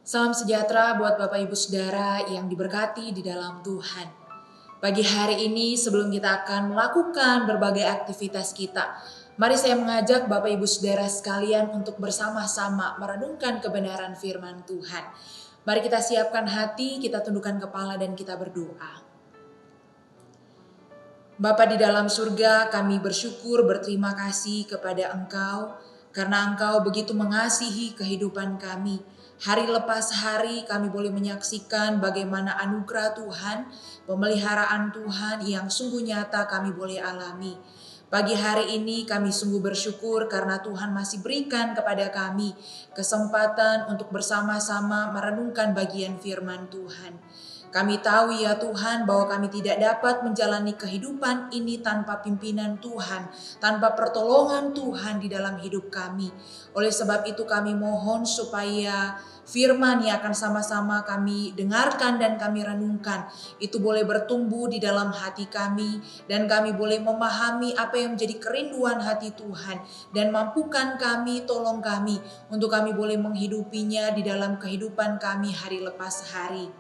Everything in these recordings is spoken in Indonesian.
Salam sejahtera buat Bapak Ibu Saudara yang diberkati di dalam Tuhan. Pagi hari ini sebelum kita akan melakukan berbagai aktivitas kita, mari saya mengajak Bapak Ibu Saudara sekalian untuk bersama-sama merenungkan kebenaran firman Tuhan. Mari kita siapkan hati, kita tundukkan kepala dan kita berdoa. Bapa di dalam surga, kami bersyukur berterima kasih kepada Engkau karena Engkau begitu mengasihi kehidupan kami. Hari lepas hari kami boleh menyaksikan bagaimana anugerah Tuhan, pemeliharaan Tuhan yang sungguh nyata kami boleh alami. Pagi hari ini kami sungguh bersyukur karena Tuhan masih berikan kepada kami kesempatan untuk bersama-sama merenungkan bagian firman Tuhan. Kami tahu ya Tuhan bahwa kami tidak dapat menjalani kehidupan ini tanpa pimpinan Tuhan, tanpa pertolongan Tuhan di dalam hidup kami. Oleh sebab itu kami mohon supaya firman yang akan sama-sama kami dengarkan dan kami renungkan itu boleh bertumbuh di dalam hati kami dan kami boleh memahami apa yang menjadi kerinduan hati Tuhan dan mampukan kami, tolong kami untuk kami boleh menghidupinya di dalam kehidupan kami hari lepas hari.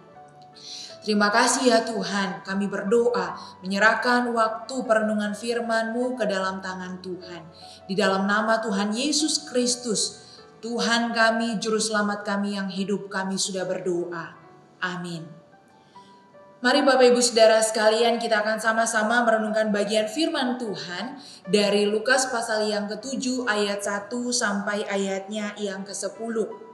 Terima kasih ya Tuhan, kami berdoa menyerahkan waktu perenungan firman-Mu ke dalam tangan Tuhan. Di dalam nama Tuhan Yesus Kristus, Tuhan kami, Juru Selamat kami yang hidup, kami sudah berdoa. Amin. Mari Bapak Ibu Saudara sekalian, kita akan sama-sama merenungkan bagian firman Tuhan dari Lukas pasal yang ke-7 ayat 1 sampai ayatnya yang ke-10.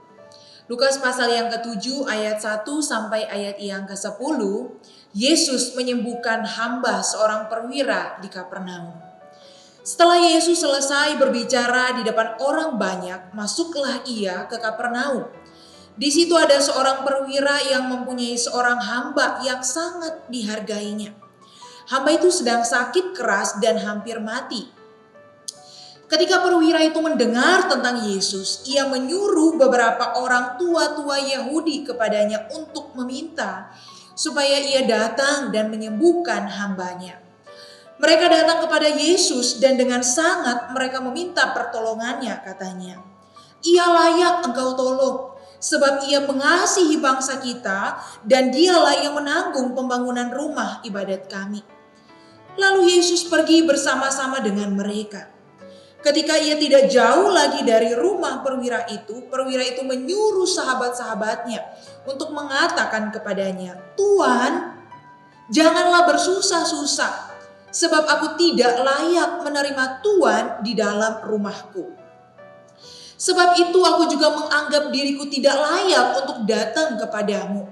Lukas pasal yang ke-7 ayat 1 sampai ayat yang ke-10, Yesus menyembuhkan hamba seorang perwira di Kapernaum. Setelah Yesus selesai berbicara di depan orang banyak, masuklah ia ke Kapernaum. Di situ ada seorang perwira yang mempunyai seorang hamba yang sangat dihargainya. Hamba itu sedang sakit keras dan hampir mati. Ketika perwira itu mendengar tentang Yesus, ia menyuruh beberapa orang tua-tua Yahudi kepadanya untuk meminta supaya ia datang dan menyembuhkan hambanya. Mereka datang kepada Yesus dan dengan sangat mereka meminta pertolongannya, katanya. Ia layak engkau tolong, sebab ia mengasihi bangsa kita dan dialah yang menanggung pembangunan rumah ibadat kami. Lalu Yesus pergi bersama-sama dengan mereka. Ketika ia tidak jauh lagi dari rumah perwira itu menyuruh sahabat-sahabatnya untuk mengatakan kepadanya, "Tuan, janganlah bersusah-susah, sebab aku tidak layak menerima Tuhan di dalam rumahku. Sebab itu aku juga menganggap diriku tidak layak untuk datang kepadamu.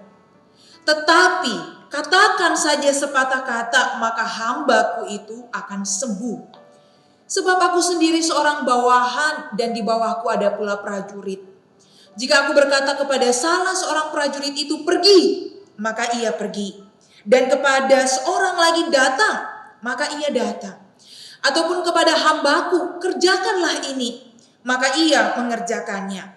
Tetapi katakan saja sepatah kata, maka hambaku itu akan sembuh. Sebab aku sendiri seorang bawahan dan di bawahku ada pula prajurit. Jika aku berkata kepada salah seorang prajurit itu pergi, maka ia pergi. Dan kepada seorang lagi datang, maka ia datang. Ataupun kepada hambaku, kerjakanlah ini, maka ia mengerjakannya."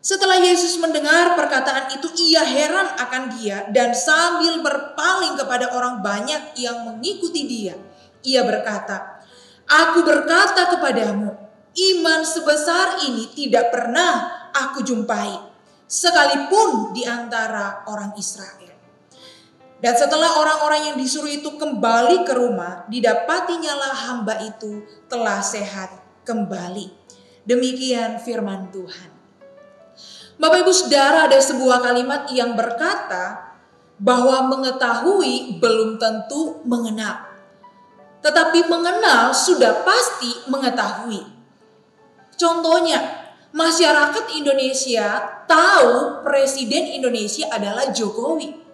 Setelah Yesus mendengar perkataan itu, ia heran akan dia dan sambil berpaling kepada orang banyak yang mengikuti dia, ia berkata, "Aku berkata kepadamu, iman sebesar ini tidak pernah aku jumpai, sekalipun di antara orang Israel." Dan setelah orang-orang yang disuruh itu kembali ke rumah, didapatinya hamba itu telah sehat kembali. Demikian firman Tuhan. Bapak Ibu Saudara, ada sebuah kalimat yang berkata bahwa mengetahui belum tentu mengenal. Tetapi mengenal sudah pasti mengetahui. Contohnya, masyarakat Indonesia tahu Presiden Indonesia adalah Jokowi.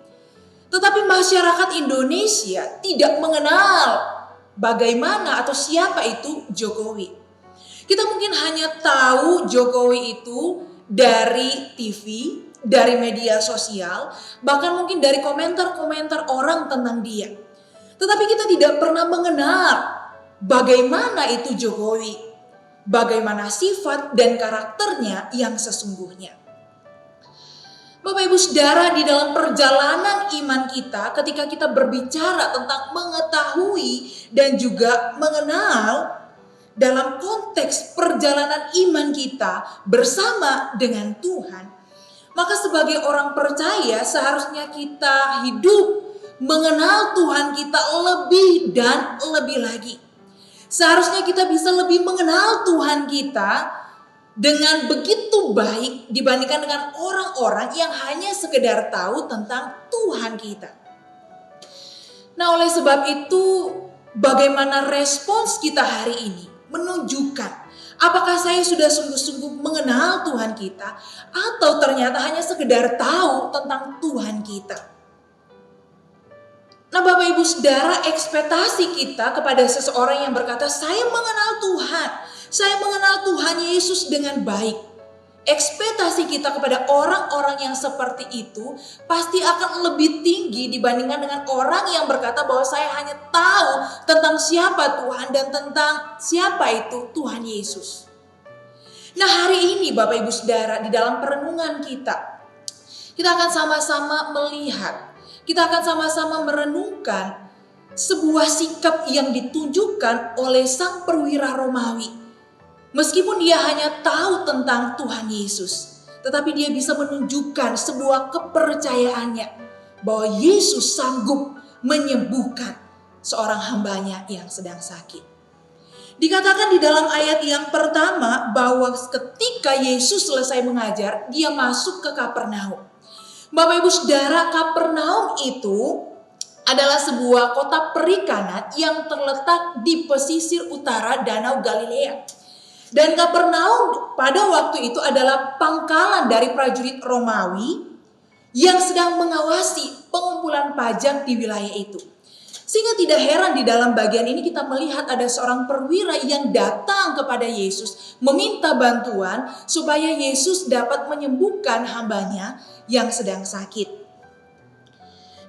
Tetapi masyarakat Indonesia tidak mengenal bagaimana atau siapa itu Jokowi. Kita mungkin hanya tahu Jokowi itu dari TV, dari media sosial, bahkan mungkin dari komentar-komentar orang tentang dia. Tetapi kita tidak pernah mengenal bagaimana itu Jokowi, bagaimana sifat dan karakternya yang sesungguhnya. Bapak Ibu Saudara, di dalam perjalanan iman kita, ketika kita berbicara tentang mengetahui dan juga mengenal, dalam konteks perjalanan iman kita bersama dengan Tuhan, Maka sebagai orang percaya seharusnya kita hidup mengenal Tuhan kita lebih dan lebih lagi. Seharusnya kita bisa lebih mengenal Tuhan kita dengan begitu baik dibandingkan dengan orang-orang yang hanya sekedar tahu tentang Tuhan kita. Nah, oleh sebab itu, bagaimana respons kita hari ini menunjukkan apakah saya sudah sungguh-sungguh mengenal Tuhan kita atau ternyata hanya sekedar tahu tentang Tuhan kita. Nah, Bapak Ibu Saudara, ekspektasi kita kepada seseorang yang berkata, saya mengenal Tuhan, saya mengenal Tuhan Yesus dengan baik. Ekspektasi kita kepada orang-orang yang seperti itu pasti akan lebih tinggi dibandingkan dengan orang yang berkata bahwa saya hanya tahu tentang siapa Tuhan dan tentang siapa itu Tuhan Yesus. Nah, hari ini Bapak Ibu Saudara, di dalam perenungan kita akan sama-sama melihat, kita akan sama-sama merenungkan sebuah sikap yang ditunjukkan oleh sang perwira Romawi. Meskipun dia hanya tahu tentang Tuhan Yesus, tetapi dia bisa menunjukkan sebuah kepercayaannya bahwa Yesus sanggup menyembuhkan seorang hambanya yang sedang sakit. Dikatakan di dalam ayat yang pertama bahwa ketika Yesus selesai mengajar, dia masuk ke Kapernaum. Bapak Ibu Saudara, Kapernaum itu adalah sebuah kota perikanan yang terletak di pesisir utara Danau Galilea. Dan Kapernaum pada waktu itu adalah pangkalan dari prajurit Romawi yang sedang mengawasi pengumpulan pajak di wilayah itu. Sehingga tidak heran di dalam bagian ini kita melihat ada seorang perwira yang datang kepada Yesus meminta bantuan supaya Yesus dapat menyembuhkan hambanya yang sedang sakit.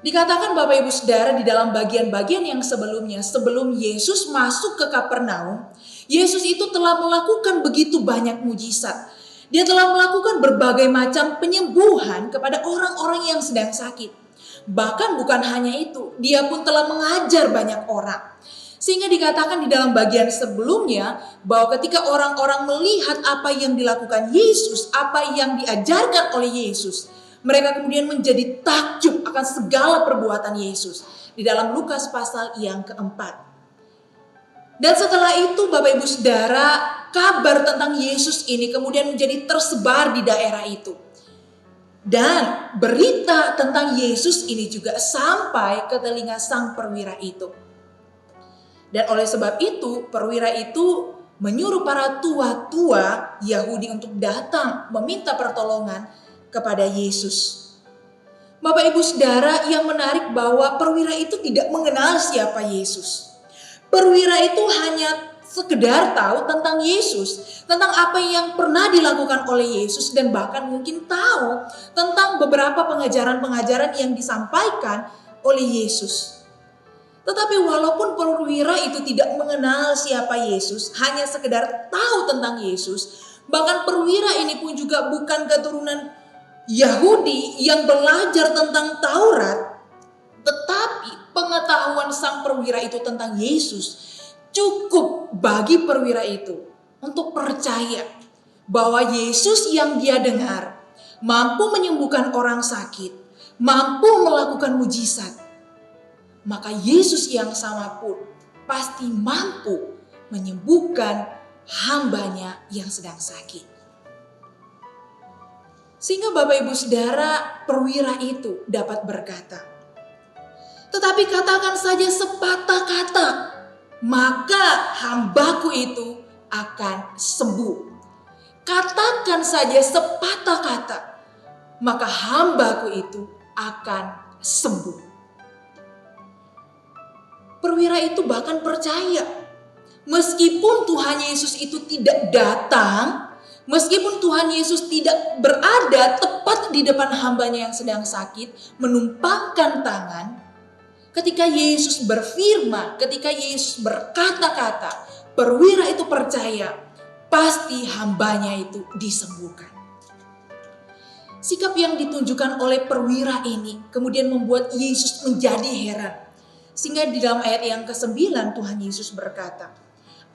Dikatakan Bapak Ibu Saudara di dalam bagian-bagian yang sebelumnya, sebelum Yesus masuk ke Kapernaum, Yesus itu telah melakukan begitu banyak mujizat. Dia telah melakukan berbagai macam penyembuhan kepada orang-orang yang sedang sakit. Bahkan bukan hanya itu, dia pun telah mengajar banyak orang. Sehingga dikatakan di dalam bagian sebelumnya bahwa ketika orang-orang melihat apa yang dilakukan Yesus, apa yang diajarkan oleh Yesus, mereka kemudian menjadi takjub akan segala perbuatan Yesus. Di dalam Lukas pasal yang keempat. Dan setelah itu Bapak Ibu Saudara, kabar tentang Yesus ini kemudian menjadi tersebar di daerah itu. Dan berita tentang Yesus ini juga sampai ke telinga sang perwira itu. Dan oleh sebab itu perwira itu menyuruh para tua-tua Yahudi untuk datang meminta pertolongan kepada Yesus. Bapak Ibu Saudara, yang menarik bahwa perwira itu tidak mengenal siapa Yesus. Perwira itu hanya sekedar tahu tentang Yesus, tentang apa yang pernah dilakukan oleh Yesus dan bahkan mungkin tahu tentang beberapa pengajaran-pengajaran yang disampaikan oleh Yesus. Tetapi walaupun perwira itu tidak mengenal siapa Yesus, hanya sekedar tahu tentang Yesus, bahkan perwira ini pun juga bukan keturunan Yahudi yang belajar tentang Taurat, tetapi pengetahuan sang perwira itu tentang Yesus cukup bagi perwira itu untuk percaya bahwa Yesus yang dia dengar mampu menyembuhkan orang sakit, mampu melakukan mujizat. Maka Yesus yang sama pun pasti mampu menyembuhkan hambanya yang sedang sakit. Sehingga Bapak Ibu Saudara, perwira itu dapat berkata, tetapi katakan saja sepatah kata, maka hambaku itu akan sembuh. Katakan saja sepatah kata, maka hambaku itu akan sembuh. Perwira itu bahkan percaya, meskipun Tuhan Yesus itu tidak datang, meskipun Tuhan Yesus tidak berada tepat di depan hambanya yang sedang sakit, menumpangkan tangan, ketika Yesus berfirman, ketika Yesus berkata-kata, perwira itu percaya, pasti hambanya itu disembuhkan. Sikap yang ditunjukkan oleh perwira ini kemudian membuat Yesus menjadi heran. Sehingga di dalam ayat yang ke-9 Tuhan Yesus berkata,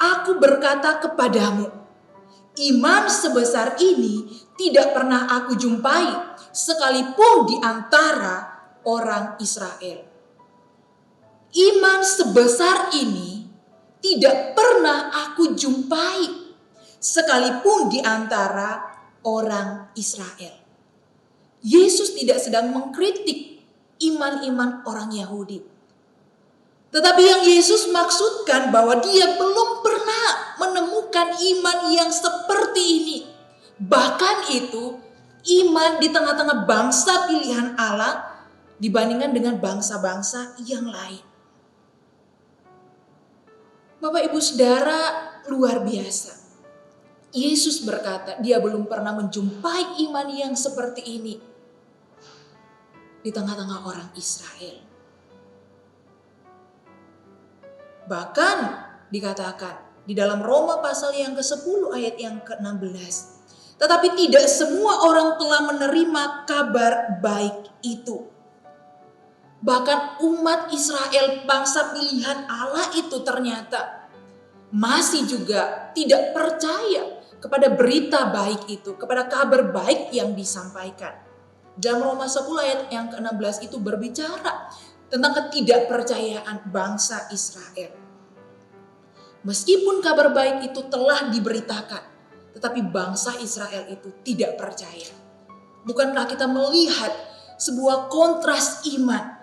aku berkata kepadamu, iman sebesar ini tidak pernah aku jumpai, sekalipun di antara orang Israel. Iman sebesar ini tidak pernah aku jumpai, sekalipun di antara orang Israel. Yesus tidak sedang mengkritik iman-iman orang Yahudi. Tetapi yang Yesus maksudkan bahwa dia belum pernah menemukan iman yang seperti ini. Bahkan itu iman di tengah-tengah bangsa pilihan Allah dibandingkan dengan bangsa-bangsa yang lain. Bapak Ibu Saudara, luar biasa. Yesus berkata dia belum pernah menjumpai iman yang seperti ini di tengah-tengah orang Israel. Bahkan dikatakan di dalam Roma pasal yang ke-10 ayat yang ke-16. Tetapi tidak semua orang telah menerima kabar baik itu. Bahkan umat Israel, bangsa pilihan Allah itu ternyata masih juga tidak percaya kepada berita baik itu, kepada kabar baik yang disampaikan. Dalam Roma 10 ayat yang ke-16 itu berbicara tentang ketidakpercayaan bangsa Israel. Meskipun kabar baik itu telah diberitakan, tetapi bangsa Israel itu tidak percaya. Bukankah kita melihat sebuah kontras iman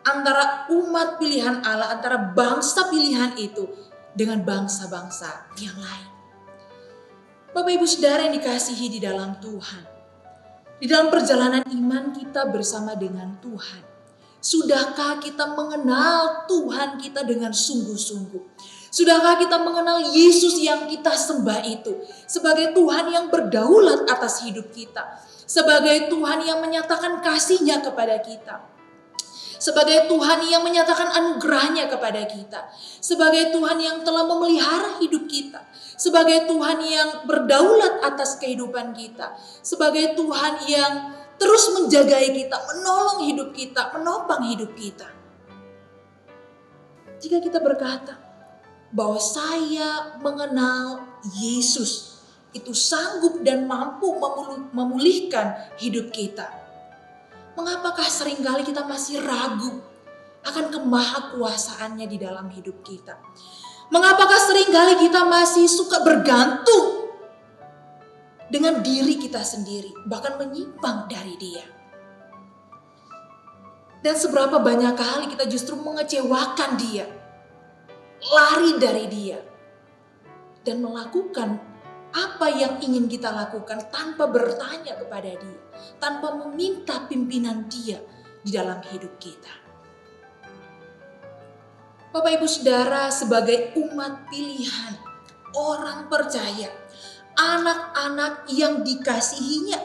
antara umat pilihan Allah, antara bangsa pilihan itu dengan bangsa-bangsa yang lain? Bapak Ibu Saudara yang dikasihi di dalam Tuhan, di dalam perjalanan iman kita bersama dengan Tuhan, sudahkah kita mengenal Tuhan kita dengan sungguh-sungguh? Sudahkah kita mengenal Yesus yang kita sembah itu sebagai Tuhan yang berdaulat atas hidup kita, sebagai Tuhan yang menyatakan kasih-Nya kepada kita, sebagai Tuhan yang menyatakan anugerah-Nya kepada kita, sebagai Tuhan yang telah memelihara hidup kita, sebagai Tuhan yang berdaulat atas kehidupan kita, sebagai Tuhan yang terus menjagai kita, menolong hidup kita, menopang hidup kita. Jika kita berkata bahwa saya mengenal Yesus, itu sanggup dan mampu memulihkan hidup kita, mengapakah seringkali kita masih ragu akan kemahakuasaannya di dalam hidup kita? Mengapakah seringkali kita masih suka bergantung dengan diri kita sendiri, bahkan menyimpang dari Dia? Dan seberapa banyak kali kita justru mengecewakan Dia, lari dari Dia, dan melakukan apa yang ingin kita lakukan tanpa bertanya kepada Dia, tanpa meminta pimpinan Dia di dalam hidup kita. Bapak Ibu Saudara, sebagai umat pilihan, orang percaya, anak-anak yang dikasihinya,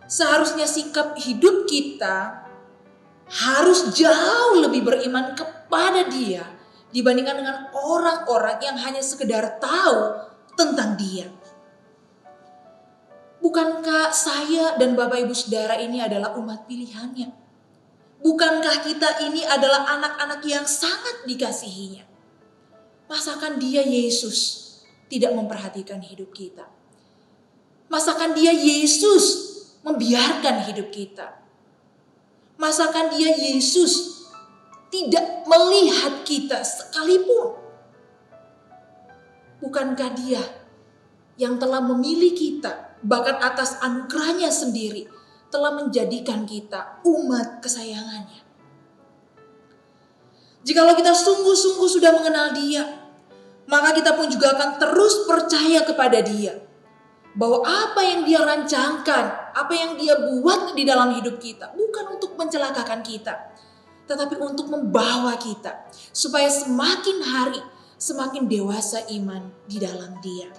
seharusnya sikap hidup kita harus jauh lebih beriman kepada Dia dibandingkan dengan orang-orang yang hanya sekedar tahu tentang Dia. Bukankah saya dan Bapak Ibu Saudara ini adalah umat pilihannya? Bukankah kita ini adalah anak-anak yang sangat dikasihinya? Masakan Dia Yesus tidak memperhatikan hidup kita? Masakan Dia Yesus membiarkan hidup kita? Masakan Dia Yesus tidak melihat kita sekalipun? Bukankah Dia yang telah memilih kita, bahkan atas anugerahnya sendiri, telah menjadikan kita umat kesayangannya? Jikalau kita sungguh-sungguh sudah mengenal Dia, maka kita pun juga akan terus percaya kepada Dia, bahwa apa yang Dia rancangkan, apa yang Dia buat di dalam hidup kita, bukan untuk mencelakakan kita, tetapi untuk membawa kita supaya semakin hari semakin dewasa iman di dalam Dia.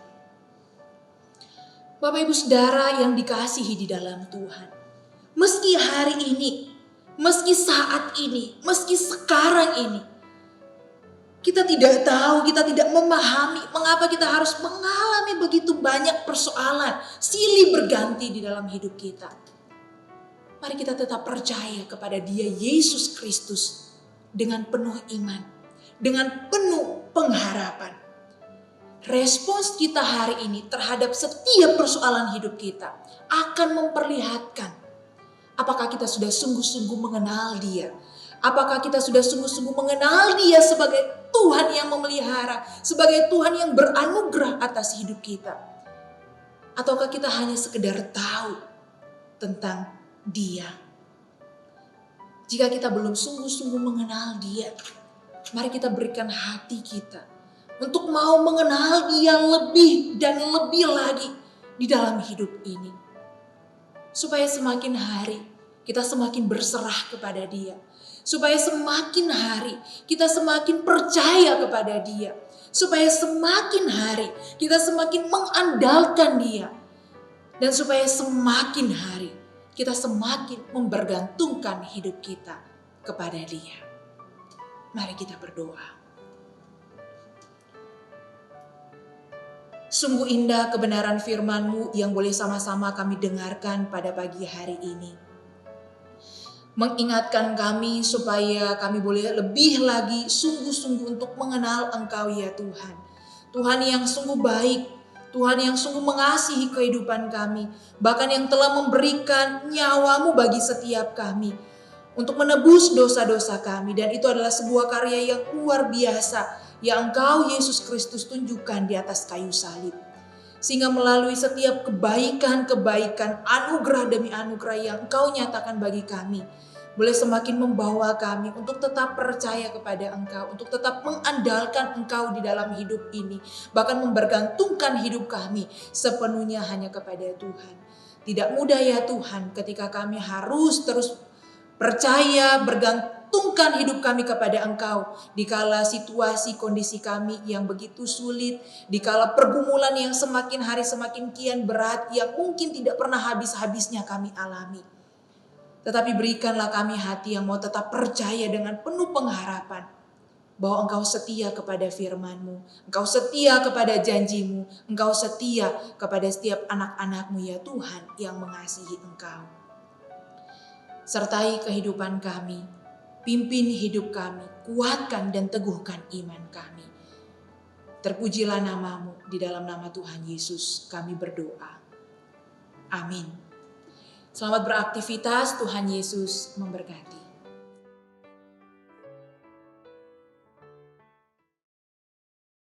Bapak Ibu Saudara yang dikasihi di dalam Tuhan, meski hari ini, meski saat ini, meski sekarang ini, kita tidak tahu, kita tidak memahami mengapa kita harus mengalami begitu banyak persoalan silih berganti di dalam hidup kita. Mari kita tetap percaya kepada Dia Yesus Kristus dengan penuh iman, dengan penuh pengharapan. respons kita hari ini terhadap setiap persoalan hidup kita akan memperlihatkan apakah kita sudah sungguh-sungguh mengenal Dia. Apakah kita sudah sungguh-sungguh mengenal Dia sebagai Tuhan yang memelihara, sebagai Tuhan yang beranugerah atas hidup kita. Ataukah kita hanya sekedar tahu tentang Dia. Jika kita belum sungguh-sungguh mengenal Dia, mari kita berikan hati kita untuk mau mengenal Dia lebih dan lebih lagi di dalam hidup ini. Supaya semakin hari kita semakin berserah kepada Dia. Supaya semakin hari kita semakin percaya kepada Dia. Supaya semakin hari kita semakin mengandalkan Dia. Dan supaya semakin hari kita semakin membergantungkan hidup kita kepada Dia. Mari kita berdoa. Sungguh indah kebenaran firman-Mu yang boleh sama-sama kami dengarkan pada pagi hari ini. Mengingatkan kami supaya kami boleh lebih lagi sungguh-sungguh untuk mengenal Engkau ya Tuhan. Tuhan yang sungguh baik, Tuhan yang sungguh mengasihi kehidupan kami. Bahkan yang telah memberikan nyawa-Mu bagi setiap kami. Untuk menebus dosa-dosa kami. Dan itu adalah sebuah karya yang luar biasa yang Engkau Yesus Kristus tunjukkan di atas kayu salib. Sehingga melalui setiap kebaikan-kebaikan, anugerah demi anugerah yang Engkau nyatakan bagi kami, boleh semakin membawa kami untuk tetap percaya kepada Engkau, untuk tetap mengandalkan Engkau di dalam hidup ini, bahkan membergantungkan hidup kami sepenuhnya hanya kepada Tuhan. Tidak mudah ya Tuhan ketika kami harus terus percaya, bergantungkan hidup kami kepada Engkau. Dikala situasi kondisi kami yang begitu sulit, dikala pergumulan yang semakin hari semakin kian berat, yang mungkin tidak pernah habis-habisnya kami alami. Tetapi berikanlah kami hati yang mau tetap percaya dengan penuh pengharapan. Bahwa Engkau setia kepada firman-Mu, Engkau setia kepada janji-Mu, Engkau setia kepada setiap anak-anak-Mu ya Tuhan yang mengasihi Engkau. Sertai kehidupan kami, pimpin hidup kami, kuatkan dan teguhkan iman kami. Terpujilah nama-Mu, di dalam nama Tuhan Yesus kami berdoa. Amin. Selamat beraktivitas, Tuhan Yesus memberkati.